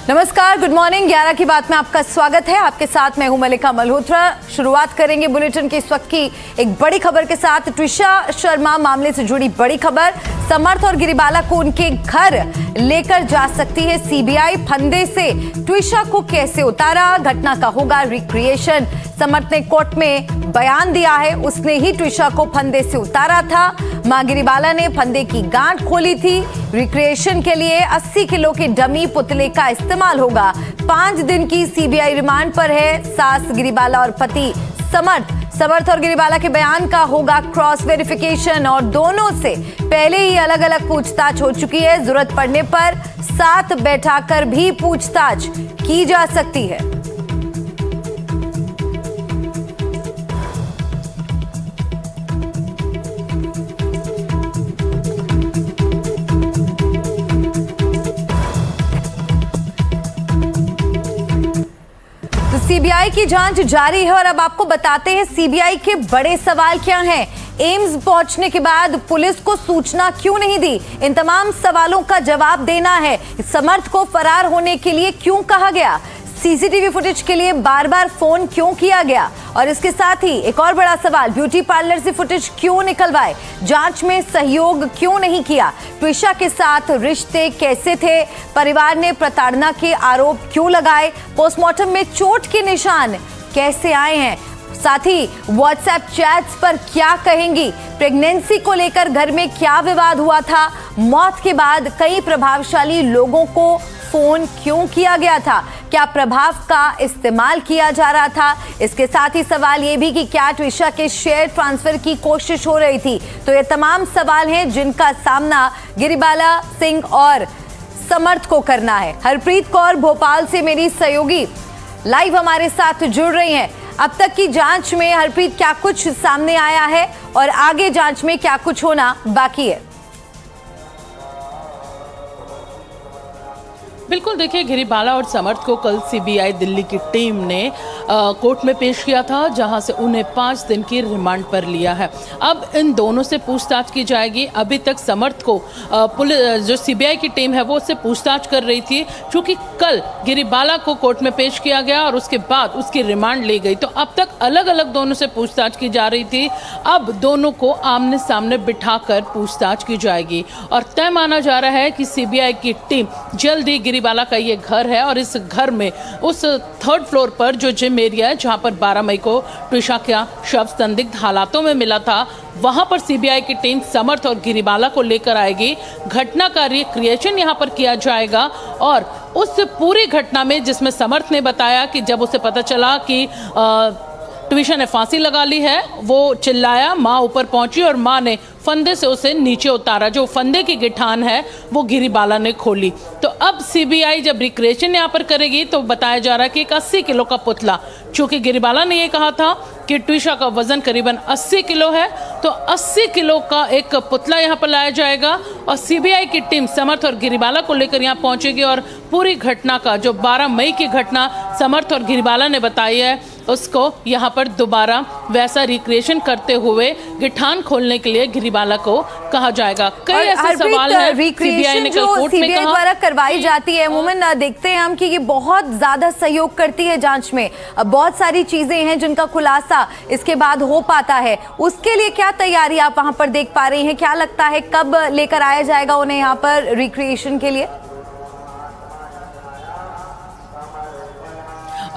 नमस्कार, good morning. 11 की बात में आपका स्वागत है। आपके साथ मैं हूं मलिका मल्होत्रा। शुरुआत करेंगे बुलेटिन की इस वक्त की एक बड़ी खबर के साथ। ट्विशा शर्मा मामले से जुड़ी बड़ी खबर। समर्थ और गिरिबाला को उनके घर लेकर जा सकती है सीबीआई। फंदे से ट्विशा को कैसे उतारा, घटना का होगा रिक्रिएशन। समर्थ ने कोर्ट में बयान दिया है, उसने ही ट्विशा को फंदे से उतारा था। मां गिरिबाला ने फंदे की गांठ खोली थी। रिक्रिएशन के लिए 80 किलो के डमी पुतले का इस्तेमाल होगा। 5 दिन की सीबीआई रिमांड पर है सास गिरिबाला और पति समर्थ और गिरिबाला के बयान का होगा क्रॉस वेरिफिकेशन और दोनों से पहले ही अलग अलग पूछताछ हो चुकी है। जरूरत पड़ने पर साथ बैठाकर भी पूछताछ की जा सकती है। सीबीआई की जांच जारी है और अब आपको बताते हैं सीबीआई के बड़े सवाल क्या हैं। एम्स पहुंचने के बाद पुलिस को सूचना क्यों नहीं दी, इन तमाम सवालों का जवाब देना है। समर्थ को फरार होने के लिए क्यों कहा गया, सीसीटीवी फुटेज के लिए बार बार फोन क्यों किया गया, और इसके साथ ही एक और बड़ा सवाल, ब्यूटी पार्लर से फुटेज क्यों निकलवाए, जांच में सहयोग क्यों नहीं किया, ट्विशा के साथ रिश्ते कैसे थे, परिवार ने प्रताड़ना के आरोप क्यों लगाए, पोस्टमार्टम में चोट के निशान कैसे आए हैं, साथ ही व्हाट्सएप चैट्स पर क्या कहेंगी, प्रेगनेंसी को लेकर घर में क्या विवाद हुआ था, मौत के बाद कई प्रभावशाली लोगों को फोन क्यों किया गया था, क्या प्रभाव का इस्तेमाल किया जा रहा था। इसके साथ ही सवाल ये भी कि क्या ट्विशा के शेयर ट्रांसफर की कोशिश हो रही थी। तो ये तमाम सवाल हैं जिनका सामना गिरिबाला सिंह और समर्थ को करना है। हरप्रीत कौर भोपाल से मेरी सहयोगी लाइव हमारे साथ जुड़ रही हैं। अब तक की जांच में हरप्रीत क्या कुछ सामने आया है और आगे जांच में क्या कुछ होना बाकी है? बिल्कुल, देखिए, गिरिबाला और समर्थ को कल सीबीआई दिल्ली की टीम ने कोर्ट में पेश किया था, जहां से उन्हें 5 दिन की रिमांड पर लिया है। अब इन दोनों से पूछताछ की जाएगी। अभी तक समर्थ को पुलिस जो सीबीआई की टीम है वो उससे पूछताछ कर रही थी, क्योंकि कल गिरिबाला को कोर्ट में पेश किया गया और उसके बाद उसकी रिमांड ली गई। तो अब तक अलग अलग दोनों से पूछताछ की जा रही थी। अब दोनों को आमने सामने बिठाकर पूछताछ की जाएगी और तय माना जा रहा है कि सीबीआई की टीम जल्द ही गिरिबाला का ये घर है और इस घर में उस 3rd फ्लोर पर जो जिम एरिया है, जहां पर 12 मई को ट्विशा का शव संदिग्ध हालातों में मिला था, वहां पर सीबीआई की टीम समर्थ और गिरिबाला को लेकर आएगी। घटना का रिक्रिएशन यहां पर किया जाएगा और उस पूरी घटना में, जिसमें समर्थ ने बताया कि जब उसे पता चला कि ट्विशा ने फांसी लगा ली है, वो चिल्लाया, माँ ऊपर पहुंची और माँ ने फंदे से उसे नीचे उतारा। जो फंदे की गिठान है वो गिरिबाला ने खोली। तो अब सीबीआई जब रिक्रिएशन यहाँ पर करेगी तो बताया जा रहा है कि एक 80 किलो का पुतला, चूंकि गिरिबाला ने ये कहा था कि ट्विशा का वजन करीबन 80 किलो है, तो 80 किलो का एक पुतला यहाँ पर लाया जाएगा और सीबीआई की टीम समर्थ और गिरिबाला को लेकर यहाँ पहुंचेगी और पूरी घटना का, जो 12 मई की घटना समर्थ और गिरिबाला ने बताई है, उसको यहाँ पर दोबारा वैसा रिक्रिएशन करते हुए गिठान खोलने के लिए गिरिबाला को कहा जाएगा। कई ऐसे सवाल हैं सीबीआई ने कल कोर्ट में कहा द्वारा करवाई जाती है। अमूमन देखते हैं हम कि ये बहुत ज्यादा सहयोग करती है जांच में। बहुत सारी चीजें हैं जिनका खुलासा इसके बाद हो पाता है। उसके लिए क्या तैयारी आप वहां पर देख पा रही हैं? क्या लगता है कब लेकर आया जाएगा उन्हें यहाँ पर रिक्रिएशन के लिए?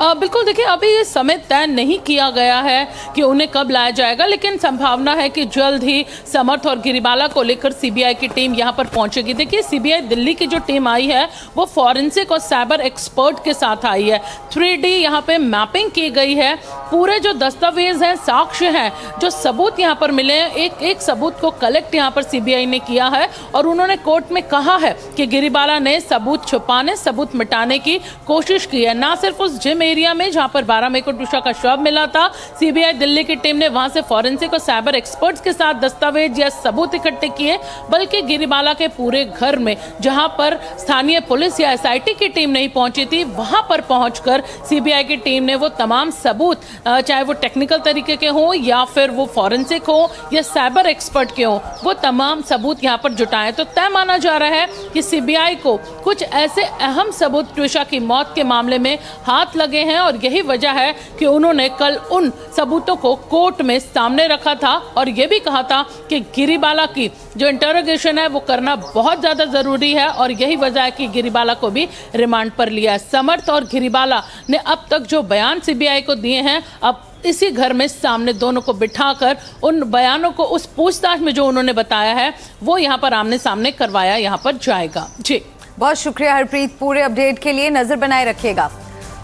बिल्कुल, देखिए, अभी ये समय तय नहीं किया गया है कि उन्हें कब लाया जाएगा, लेकिन संभावना है कि जल्द ही समर्थ और गिरिबाला को लेकर सीबीआई की टीम यहां पर पहुंचेगी। देखिए, सीबीआई दिल्ली की जो टीम आई है वो फॉरेंसिक और साइबर एक्सपर्ट के साथ आई है। 3D यहां पे मैपिंग की गई है। पूरे जो दस्तावेज हैं, साक्ष्य हैं, जो सबूत यहां पर मिले हैं, एक एक सबूत को कलेक्ट यहां पर सीबीआई ने किया है और उन्होंने कोर्ट में कहा है कि गिरिबाला ने सबूत छुपाने, सबूत मिटाने की कोशिश की है। ना सिर्फ उस जिम एरिया में जहां पर 12 मई को ट्विशा का शव मिला था। सीबीआई दिल्ली की टीम ने वहां से फॉरेंसिक और साइबर एक्सपर्ट्स के साथ दस्तावेज या सबूत इकट्ठे किए, बल्कि गिरिबाला के पूरे घर में जहां पर स्थानीय पुलिस या एसआईटी की टीम नहीं पहुंची थी, वहां पर पहुंचकर सीबीआई की टीम ने वो तमाम सबूत, चाहे वो टेक्निकल तरीके के हों या फिर वो फॉरेंसिक हो या साइबर एक्सपर्ट के हों, वो तमाम सबूत यहां पर जुटाए। तो तय माना जा रहा है कि सीबीआई को कुछ ऐसे अहम सबूत ट्विशा की मौत के मामले में हाथ लगे हैं और यही वजह है कि उन्होंने कल उन सबूतों को कोर्ट में सामने रखा था और यह भी कहा था कि गिरिबाला की जो इंटरोगेशन है वो करना बहुत ज्यादा जरूरी है और यही वजह है कि गिरिबाला को भी रिमांड पर लिया है। समर्थ और गिरिबाला ने अब तक जो बयान सीबीआई को दिए हैं, अब इसी घर में सामने दोनों को बिठाकर उन बयानों को उस पूछताछ में जो उन्होंने बताया है वो यहाँ पर आमने सामने करवाया यहाँ पर जाएगा। जी बहुत शुक्रिया हरप्रीत, पूरे अपडेट के लिए नजर बनाए रखिएगा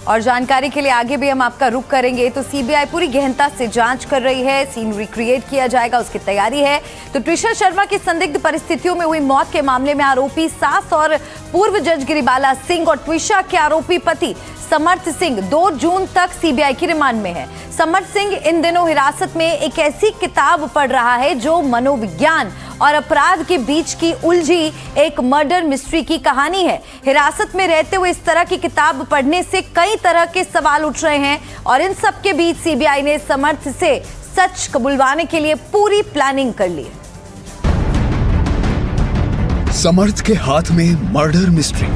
और जानकारी के लिए आगे भी हम आपका रुख करेंगे। तो सीबीआई पूरी गहनता से जांच कर रही है, सीन रिक्रिएट किया जाएगा, उसकी तैयारी है। तो ट्विशा शर्मा की संदिग्ध परिस्थितियों में हुई मौत के मामले में आरोपी सास और पूर्व जज गिरिबाला सिंह और ट्विशा के आरोपी पति समर्थ सिंह 2 जून तक सीबीआई की रिमांड में है। समर्थ सिंह इन दिनों हिरासत में एक ऐसी किताब पढ़ रहा है जो मनोविज्ञान और अपराध के बीच की उलझी एक मर्डर मिस्ट्री की कहानी है। हिरासत में रहते हुए इस तरह की किताब पढ़ने से कई तरह के सवाल उठ रहे हैं और इन सब के बीच सीबीआई ने समर्थ से सच कबुलवाने के लिए पूरी प्लानिंग कर ली है। समर्थ के हाथ में मर्डर मिस्ट्री,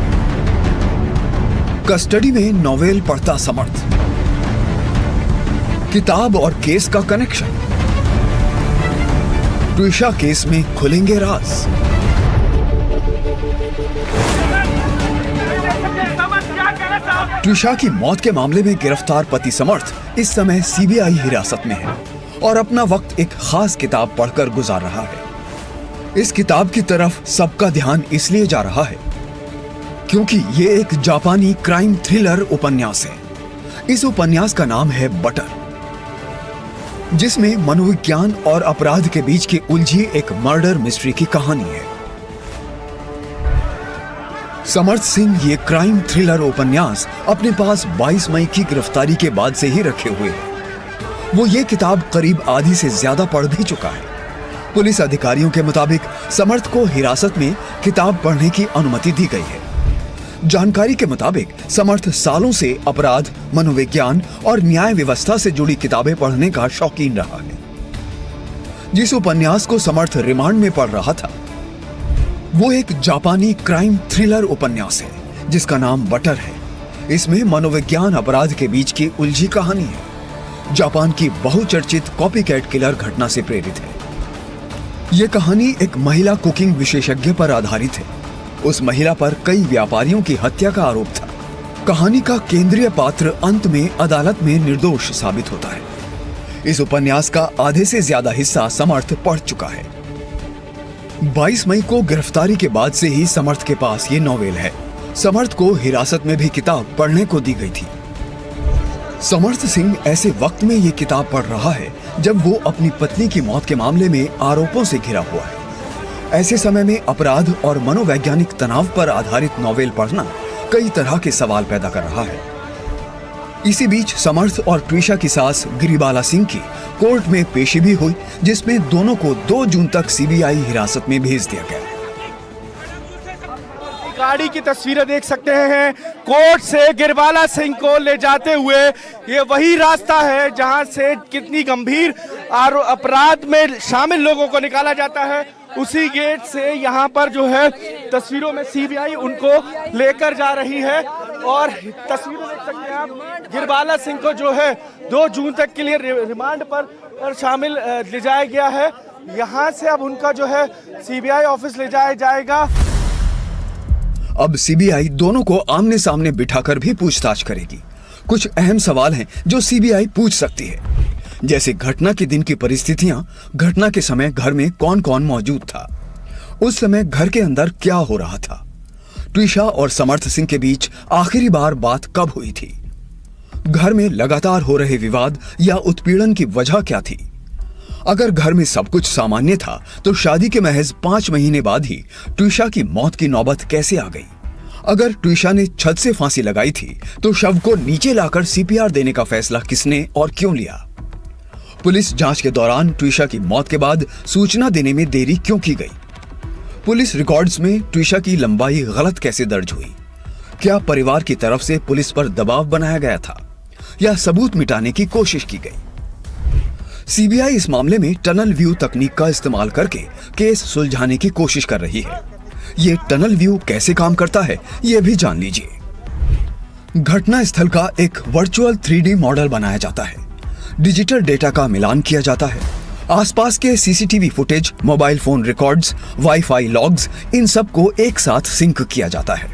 कस्टडी में नोवेल पढ़ता समर्थ, किताब और केस का कनेक्शन, ट्विशा केस में खुलेंगे राज। ट्विशा की मौत के मामले में गिरफ्तार पति समर्थ इस समय सीबीआई हिरासत में है और अपना वक्त एक खास किताब पढ़कर गुजार रहा है। इस किताब की तरफ सबका ध्यान इसलिए जा रहा है क्योंकि ये एक जापानी क्राइम थ्रिलर उपन्यास है। इस उपन्यास का नाम है बटर, जिसमें मनोविज्ञान और अपराध के बीच की उलझी एक मर्डर मिस्ट्री की कहानी है। समर्थ सिंह ये क्राइम थ्रिलर उपन्यास अपने पास 22 मई की गिरफ्तारी के बाद से ही रखे हुए है। वो ये किताब करीब आधी से ज्यादा पढ़ भी चुका है। पुलिस अधिकारियों के मुताबिक समर्थ को हिरासत में किताब पढ़ने की अनुमति दी गई है। जानकारी के मुताबिक समर्थ सालों से अपराध, मनोविज्ञान और न्याय व्यवस्था से जुड़ी किताबें पढ़ने का शौकीन रहा है। जिस उपन्यास को समर्थ रिमांड में पढ़ रहा था वो एक जापानी क्राइम थ्रिलर उपन्यास है जिसका नाम बटर है। इसमें मनोविज्ञान अपराध के बीच की उलझी कहानी है। जापान की बहुचर्चित कॉपीकैट किलर घटना से प्रेरित है। ये कहानी एक महिला कुकिंग विशेषज्ञ पर आधारित है। उस महिला पर कई व्यापारियों की हत्या का आरोप था। कहानी का केंद्रीय पात्र अंत में अदालत में निर्दोष साबित होता है। इस उपन्यास का आधे से ज्यादा हिस्सा समर्थ पढ़ चुका है। 22 मई को गिरफ्तारी के बाद से ही समर्थ के पास ये नोवेल है। समर्थ को हिरासत में भी किताब पढ़ने को दी गई थी। समर्थ सिंह ऐसे वक्त में ये किताब पढ़ रहा है जब वो अपनी पत्नी की मौत के मामले में आरोपों से घिरा हुआ है। ऐसे समय में अपराध और मनोवैज्ञानिक तनाव पर आधारित नोवेल पढ़ना कई तरह के सवाल पैदा कर रहा है। इसी बीच समर्थ और ट्विशा की सास गिरिबाला सिंह की कोर्ट में पेशी भी हुई, जिसमें दोनों को 2 जून तक सीबीआई हिरासत में भेज दिया गया। गाड़ी की तस्वीरें देख सकते हैं। कोर्ट से गिरिबाला सिंह को ले जाते हुए ये वही रास्ता है जहां से कितनी गंभीर अपराध में शामिल लोगों को निकाला जाता है। उसी गेट से यहाँ पर जो है तस्वीरों में सीबीआई उनको लेकर जा रही है और तस्वीरें देख सकते हैं आप। गिरिबाला सिंह को जो है 2 जून तक के लिए रिमांड पर शामिल ले जाया गया है। यहाँ से अब उनका जो है सीबीआई ऑफिस ले जाया जाएगा। अब सीबीआई दोनों को आमने सामने बिठाकर भी पूछताछ करेगी। कुछ अहम सवाल हैं जो सीबीआई पूछ सकती है, जैसे घटना के दिन की परिस्थितियां, घटना के समय घर में कौन कौन मौजूद था, उस समय घर के अंदर क्या हो रहा था, ट्विशा और समर्थ सिंह के बीच आखिरी बार बात कब हुई थी, घर में लगातार हो रहे विवाद या उत्पीड़न की वजह क्या थी। अगर घर में सब कुछ सामान्य था तो शादी के महज 5 महीने बाद ही ट्विशा की मौत की नौबत कैसे आ गई। अगर ट्विशा ने छत से फांसी लगाई थी तो शव को नीचे लाकर सीपीआर देने का फैसला किसने और क्यों लिया? पुलिस जांच के दौरान ट्विशा की मौत के बाद सूचना देने में देरी क्यों की गई? पुलिस रिकॉर्ड्स में ट्विशा की लंबाई गलत कैसे दर्ज हुई? क्या परिवार की तरफ से पुलिस पर दबाव बनाया गया था या सबूत मिटाने की कोशिश की गई? सीबीआई इस मामले में टनल व्यू तकनीक का इस्तेमाल करके केस सुलझाने की कोशिश कर रही है। ये टनल व्यू कैसे काम करता है, ये भी जान लीजिए। घटना स्थल का एक वर्चुअल 3D मॉडल बनाया जाता है, डिजिटल डेटा का मिलान किया जाता है, आसपास के CCTV footage, mobile phone records, WiFi logs, इन सब को एक साथ सिंक किया जाता है।